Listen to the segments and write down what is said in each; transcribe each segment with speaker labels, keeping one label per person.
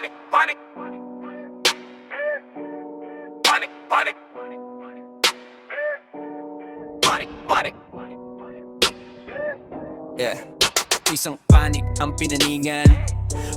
Speaker 1: Panic, panic. Panic, panic. Panic, panic.
Speaker 2: Yeah, isang panic ang pinaningan.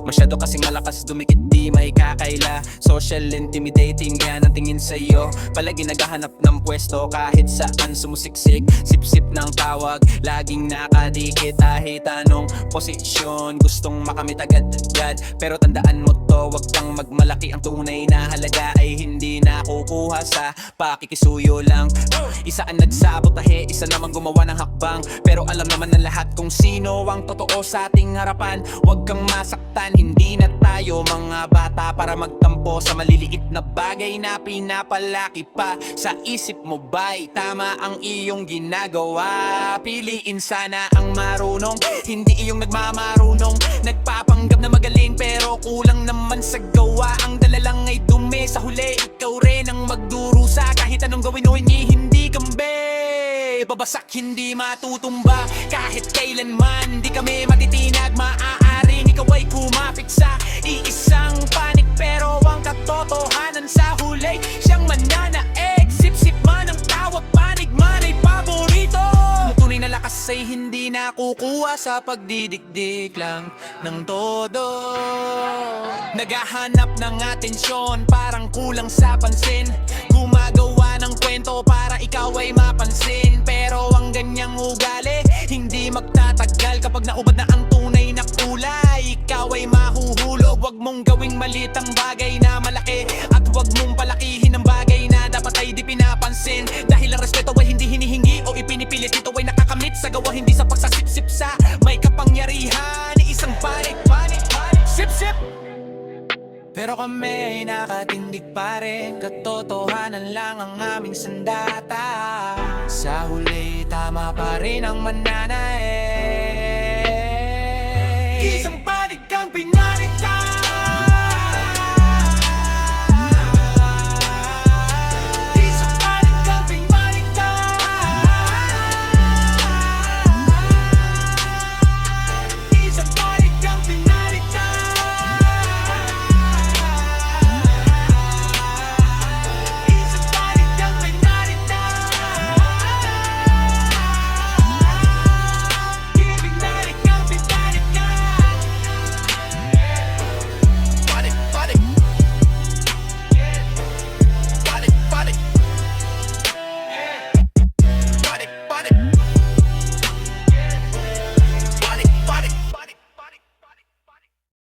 Speaker 2: Masyado kasing malakas dumikit, di may kakaila. Social intimidating yan ang tingin sa'yo. Palagi naghahanap ng pwesto kahit saan sumusiksik. Sip-sip ng tawag, laging nakadikit. Kahit anong posisyon, gustong makamit agad-agad. Pero tandaan mo to, wag kang magmalaki. Ang tunay na halaga ay hindi nakukuha sa pakikisuyo lang. Isa ang nagsabotahe, isa naman gumawa ng hakbang. Pero alam naman ng lahat kung sino ang totoo sa ating harapan. Wag kang masaktan, hindi na tayo mga bata para magtampo sa maliliit na bagay na pinapalaki pa. Sa isip mo ba'y tama ang iyong ginagawa? Piliin sana ang marunong, hindi iyong nagmamarunong. Nagpapanggap na magaling pero kulang naman sa gawa. Ang dala lang ay dumi, sa huli ikaw rin ang magdurusa. Kahit anong gawin o hindi kambe, babasak hindi matutumba. Kahit kailanman di kami matitinag, maaaring ikaw ay kumapit sa iisang panig. Pero ang katotohanan sa huli, siyang mananaig. Sip-sip man ang tawag, panig man ay paborito. Tunay na lakas ay hindi nakukuha sa pagdidikdik lang ng todo. Naghahanap ng atensyon, parang kulang sa pansin. Gumagawa ng kwento para ikaw ay mapansin. Pero ang ganyang ugali hindi magtatagal. Kapag naubad na ang tunay na kulay, ikaw ay mahuhulog. Huwag mong gawing malit ang bagay na malaki, at huwag mong palakihin ang bagay na dapat ay di pinapansin. Dahil ang respeto ay hindi hinihingi o ipinipilit, ito ay nakakamit sa gawa, hindi sa pagsasip-sip sa may kapangyarihan. Isang panik, panik, panik, sip-sip. Pero kami ay nakatindig pa rin, katotohanan lang ang aming sandata. Sa huli tama pa rin ang mananay.